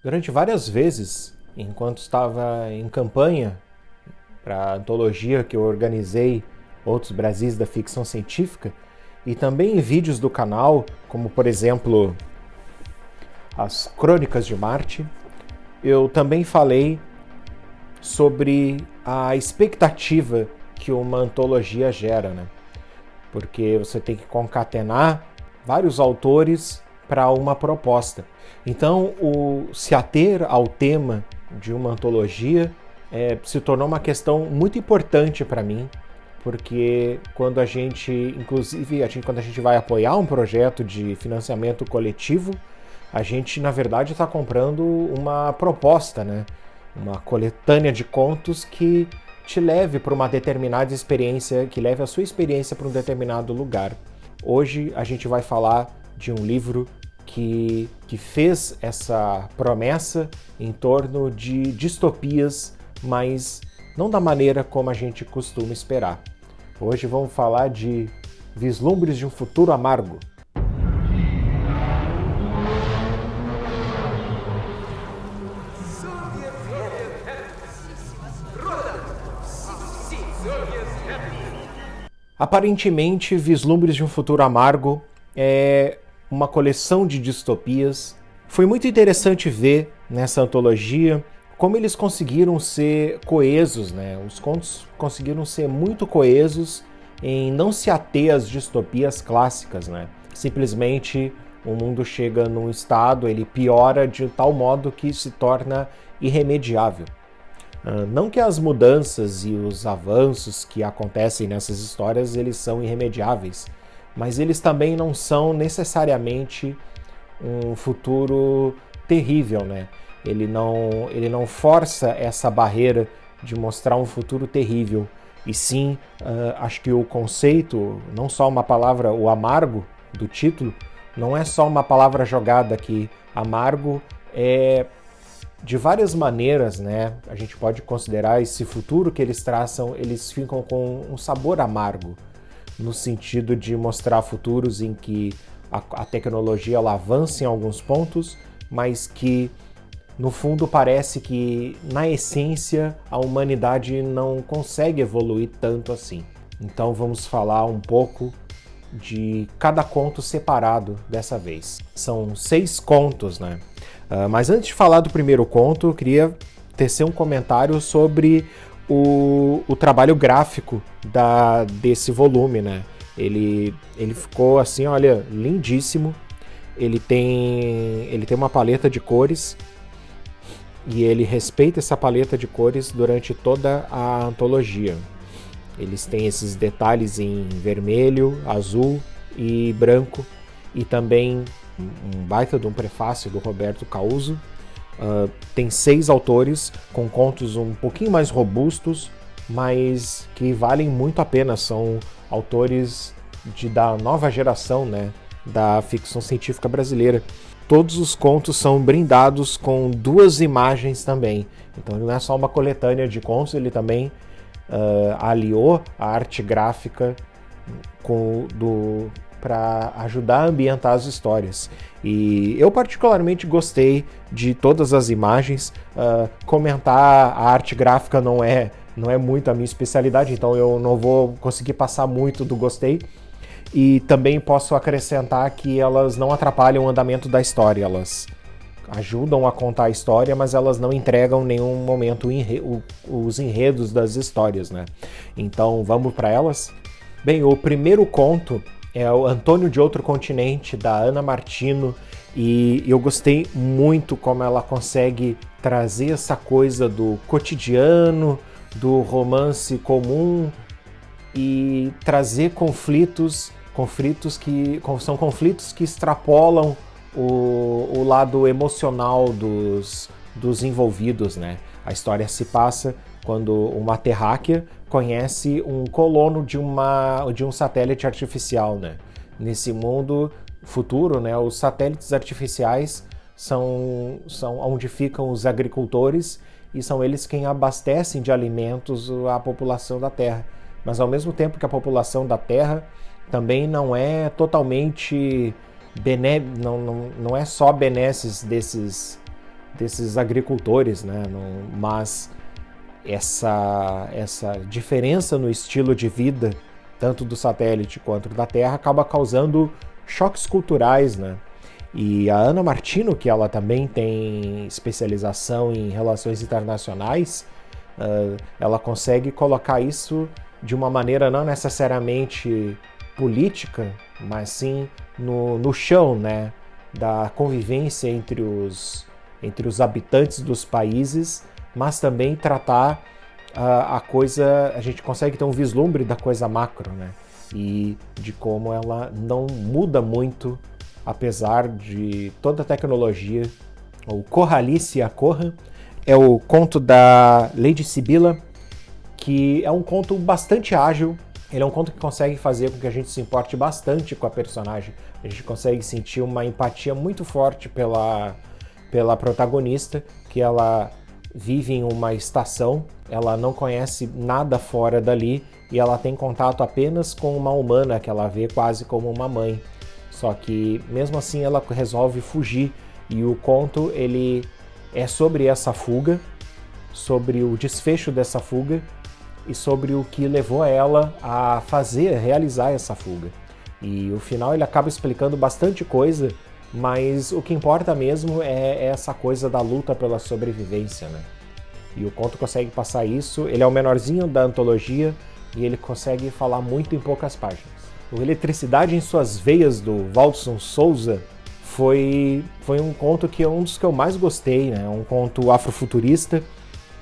Durante várias vezes, enquanto estava em campanha para a antologia que eu organizei, Outros Brasis da Ficção Científica, e também em vídeos do canal, como por exemplo as Crônicas de Marte, eu também falei sobre a expectativa que uma antologia gera, né? Porque você tem que concatenar vários autores para uma proposta. Então, se ater ao tema de uma antologia se tornou uma questão muito importante para mim, porque quando a gente vai apoiar um projeto de financiamento coletivo, a gente, na verdade, está comprando uma proposta, né? Uma coletânea de contos que te leve para uma determinada experiência, que leve a sua experiência para um determinado lugar. Hoje a gente vai falar de um livro que fez essa promessa em torno de distopias, mas não da maneira como a gente costuma esperar. Hoje vamos falar de Vislumbres de um Futuro Amargo. Aparentemente, Vislumbres de um Futuro Amargo é uma coleção de distopias. Foi muito interessante ver nessa antologia como eles conseguiram ser coesos, né? Os contos conseguiram ser muito coesos em não se ater às distopias clássicas, né? Simplesmente o mundo chega num estado, ele piora de tal modo que se torna irremediável. Não que as mudanças e os avanços que acontecem nessas histórias eles são irremediáveis, mas eles também não são necessariamente um futuro terrível, né? Ele não força essa barreira de mostrar um futuro terrível, e sim, acho que o conceito, não só uma palavra, o amargo do título, não é só uma palavra jogada aqui. Amargo é de várias maneiras, né? A gente pode considerar esse futuro que eles traçam, eles ficam com um sabor amargo, no sentido de mostrar futuros em que a tecnologia ela avança em alguns pontos, mas que no fundo parece que na essência a humanidade não consegue evoluir tanto assim. Então vamos falar um pouco de cada conto separado dessa vez. São 6 contos, né? Mas antes de falar do primeiro conto, eu queria tecer um comentário sobre o trabalho gráfico desse volume, né? Ele ficou assim, olha, lindíssimo. Ele tem uma paleta de cores e ele respeita essa paleta de cores durante toda a antologia. Eles têm esses detalhes em vermelho, azul e branco, e também um baita de um prefácio do Roberto Causo. Tem 6 autores com contos um pouquinho mais robustos, mas que valem muito a pena. São autores da nova geração, né, da ficção científica brasileira. Todos os contos são brindados com 2 imagens também. Então não é só uma coletânea de contos, ele também aliou a arte gráfica para ajudar a ambientar as histórias. E eu particularmente gostei de todas as imagens. Comentar a arte gráfica não é muito a minha especialidade, então eu não vou conseguir passar muito do gostei. E também posso acrescentar que elas não atrapalham o andamento da história, elas ajudam a contar a história, mas elas não entregam em nenhum momento os enredos das histórias, né? Então vamos para elas? Bem, o primeiro conto é o Antônio de Outro Continente, da Ana Martino, e eu gostei muito como ela consegue trazer essa coisa do cotidiano, do romance comum, e trazer conflitos que são conflitos que extrapolam o lado emocional dos envolvidos, né? A história se passa quando uma terráquea conhece um colono de um satélite artificial, né? Nesse mundo futuro, né, os satélites artificiais são onde ficam os agricultores e são eles quem abastecem de alimentos a população da Terra. Mas ao mesmo tempo que a população da Terra também não é totalmente não é só benesses desses agricultores, né? Mas essa diferença no estilo de vida, tanto do satélite quanto da Terra, acaba causando choques culturais, né? E a Ana Martino, que ela também tem especialização em relações internacionais, ela consegue colocar isso de uma maneira não necessariamente política, mas sim no chão, né, da convivência entre os habitantes dos países, mas também tratar a coisa, a gente consegue ter um vislumbre da coisa macro, né, e de como ela não muda muito, apesar de toda a tecnologia. O Corralice a Corra é o conto da Lady Sibylla, que é um conto bastante ágil. Ele é um conto que consegue fazer com que a gente se importe bastante com a personagem. A gente consegue sentir uma empatia muito forte pela protagonista, que ela vive em uma estação, ela não conhece nada fora dali e ela tem contato apenas com uma humana que ela vê quase como uma mãe. Só que mesmo assim ela resolve fugir, e o conto ele é sobre essa fuga, sobre o desfecho dessa fuga e sobre o que levou ela a realizar essa fuga. E o final ele acaba explicando bastante coisa, mas o que importa mesmo é essa coisa da luta pela sobrevivência, né? E o conto consegue passar isso. Ele é o menorzinho da antologia e ele consegue falar muito em poucas páginas. O Eletricidade em Suas Veias, do Waldson Souza, foi um conto que é um dos que eu mais gostei, né? Um conto afrofuturista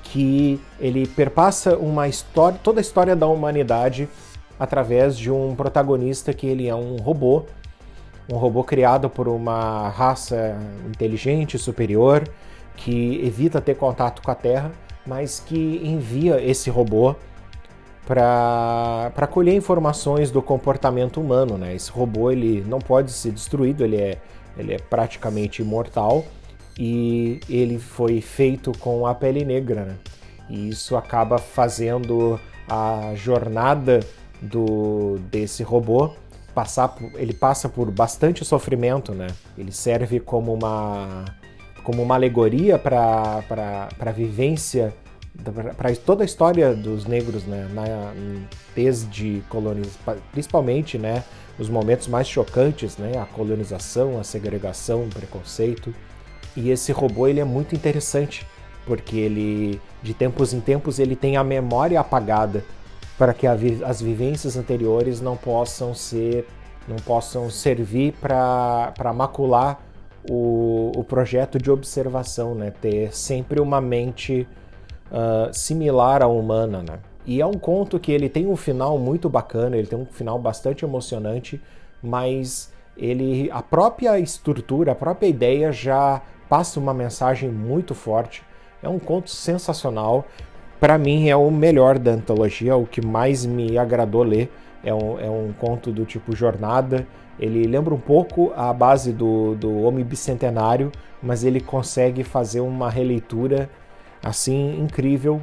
que ele perpassa uma história, toda a história da humanidade através de um protagonista que ele é um robô criado por uma raça inteligente, superior, que evita ter contato com a Terra, mas que envia esse robô para colher informações do comportamento humano, né? Esse robô ele não pode ser destruído, ele é praticamente imortal e ele foi feito com a pele negra, né? E isso acaba fazendo a jornada desse robô ele passa por bastante sofrimento, né? Ele serve como uma alegoria para a vivência, para toda a história dos negros, né? Desde principalmente, né, os momentos mais chocantes, né? A colonização, a segregação, o preconceito. E esse robô ele é muito interessante, porque ele, de tempos em tempos, ele tem a memória apagada para que as vivências anteriores não possam servir para macular o projeto de observação, né? Ter sempre uma mente similar à humana, né? E é um conto que ele tem um final muito bacana, ele tem um final bastante emocionante, mas a própria estrutura, a própria ideia já passa uma mensagem muito forte. É um conto sensacional. Para mim é o melhor da antologia, o que mais me agradou ler. É um conto do tipo jornada. Ele lembra um pouco a base do Homem Bicentenário, mas ele consegue fazer uma releitura assim incrível.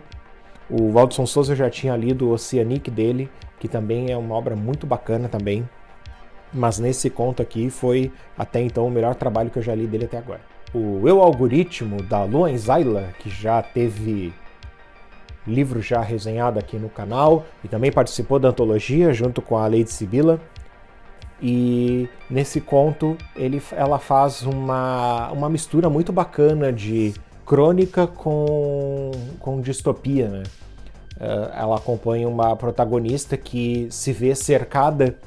O Waldson Souza já tinha lido o Oceanic dele, que também é uma obra muito bacana também. Mas nesse conto aqui foi até então o melhor trabalho que eu já li dele até agora. O Eu Algoritmo, da Luan Zayla, que já teve livro já resenhado aqui no canal e também participou da antologia junto com a Lady Sibylla. E nesse conto ela faz uma mistura muito bacana de crônica com distopia, né? Ela acompanha uma protagonista que se vê cercada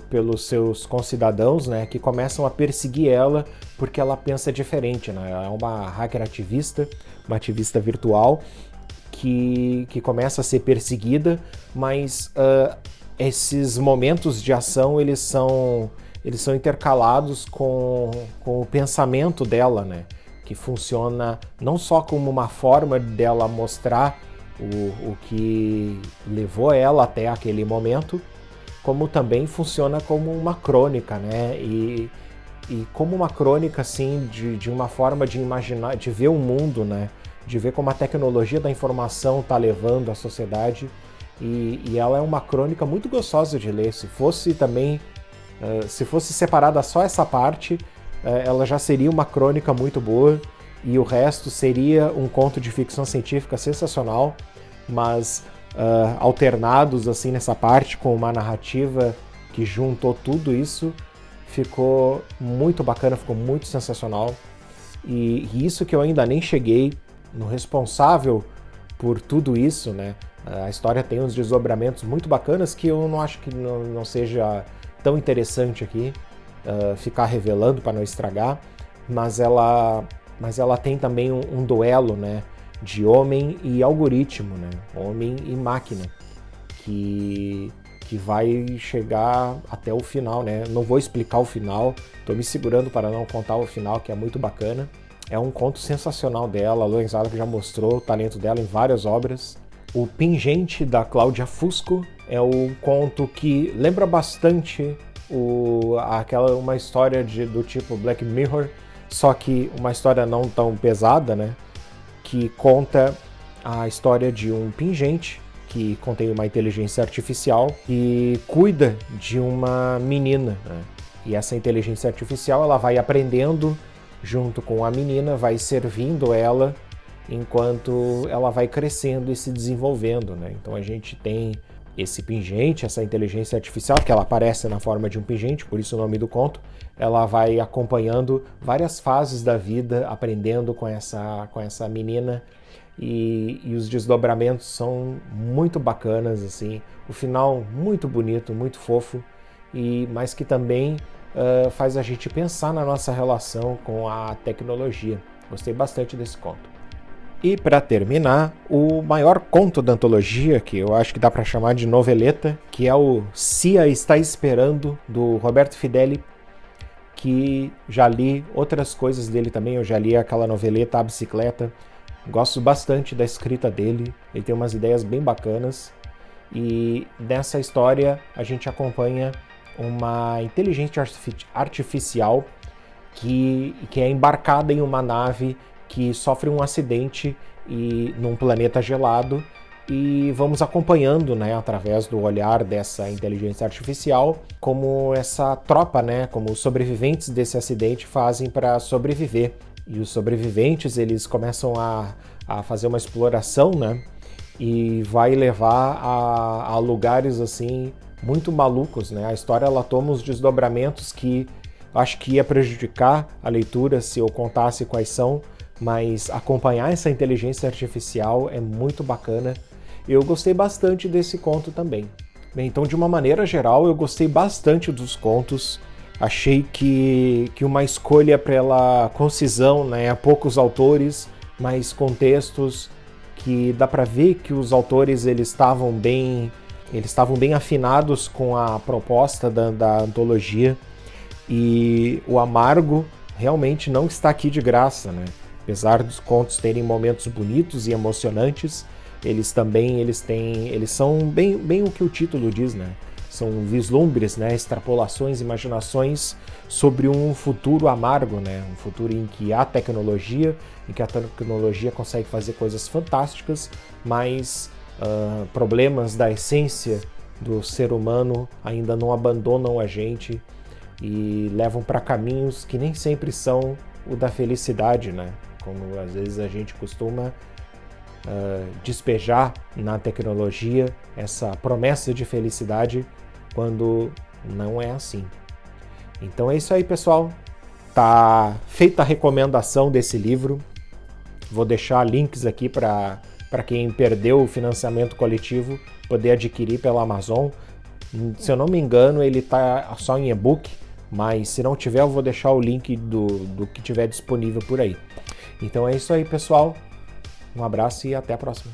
pelos seus concidadãos, né, que começam a perseguir ela porque ela pensa diferente, né? Ela é uma hacker ativista, uma ativista virtual que começa a ser perseguida, mas esses momentos de ação eles são intercalados com o pensamento dela, né? Que funciona não só como uma forma dela mostrar o que levou ela até aquele momento, como também funciona como uma crônica, né? E como uma crônica, assim, de uma forma de imaginar, de ver o mundo, né? De ver como a tecnologia da informação está levando a sociedade. E ela é uma crônica muito gostosa de ler. Se fosse separada só essa parte, ela já seria uma crônica muito boa. e o resto seria um conto de ficção científica sensacional, mas alternados assim nessa parte com uma narrativa que juntou tudo isso, ficou muito bacana, ficou muito sensacional. E isso que eu ainda nem cheguei no responsável por tudo isso, né? A história tem uns desdobramentos muito bacanas que eu não acho que não seja tão interessante aqui ficar revelando para não estragar, mas ela tem também um duelo, né, de homem e algoritmo, né, homem e máquina, que vai chegar até o final, né? Não vou explicar o final, tô me segurando para não contar o final, que é muito bacana. É um conto sensacional dela, a Lua Enzala já mostrou o talento dela em várias obras. O Pingente, da Cláudia Fusco, é um conto que lembra bastante uma história do tipo Black Mirror, só que uma história não tão pesada, né? Que conta a história de um pingente que contém uma inteligência artificial e cuida de uma menina, né? E essa inteligência artificial ela vai aprendendo junto com a menina, vai servindo ela enquanto ela vai crescendo e se desenvolvendo, né? Então a gente tem esse pingente, essa inteligência artificial, que ela aparece na forma de um pingente, por isso o nome do conto. Ela vai acompanhando várias fases da vida, aprendendo com essa menina, e os desdobramentos são muito bacanas, assim. O final muito bonito, muito fofo, mas que também faz a gente pensar na nossa relação com a tecnologia. Gostei bastante desse conto. E para terminar, o maior conto da antologia, que eu acho que dá para chamar de noveleta, que é o Cia Está Esperando, do Roberto Fideli, que já li outras coisas dele também. Eu já li aquela noveleta A Bicicleta. Gosto bastante da escrita dele, ele tem umas ideias bem bacanas. E nessa história a gente acompanha uma inteligência artificial que é embarcada em uma nave que sofre um acidente num planeta gelado, e vamos acompanhando, né, através do olhar dessa inteligência artificial, como essa tropa, né, como os sobreviventes desse acidente fazem para sobreviver. E os sobreviventes, eles começam a fazer uma exploração, né, e vai levar a lugares assim muito malucos, né. A história ela toma uns desdobramentos que acho que ia prejudicar a leitura se eu contasse quais são, mas acompanhar essa inteligência artificial é muito bacana. Eu gostei bastante desse conto também. Bem, então, de uma maneira geral, eu gostei bastante dos contos. Achei que uma escolha pela concisão, né? Poucos autores, mas contextos que dá para ver que os autores eles estavam bem afinados com a proposta da antologia. E o Amargo realmente não está aqui de graça, né? Apesar dos contos terem momentos bonitos e emocionantes, eles são bem o que o título diz, né? São vislumbres, né? Extrapolações, imaginações sobre um futuro amargo, né? Um futuro em que há tecnologia, em que a tecnologia consegue fazer coisas fantásticas, mas problemas da essência do ser humano ainda não abandonam a gente e levam para caminhos que nem sempre são o da felicidade, né? Como às vezes a gente costuma despejar na tecnologia essa promessa de felicidade, quando não é assim. Então é isso aí, pessoal. Tá feita a recomendação desse livro. Vou deixar links aqui para quem perdeu o financiamento coletivo poder adquirir pela Amazon. Se eu não me engano, ele tá só em e-book, mas se não tiver, eu vou deixar o link do que tiver disponível por aí. Então é isso aí, pessoal. Um abraço e até a próxima.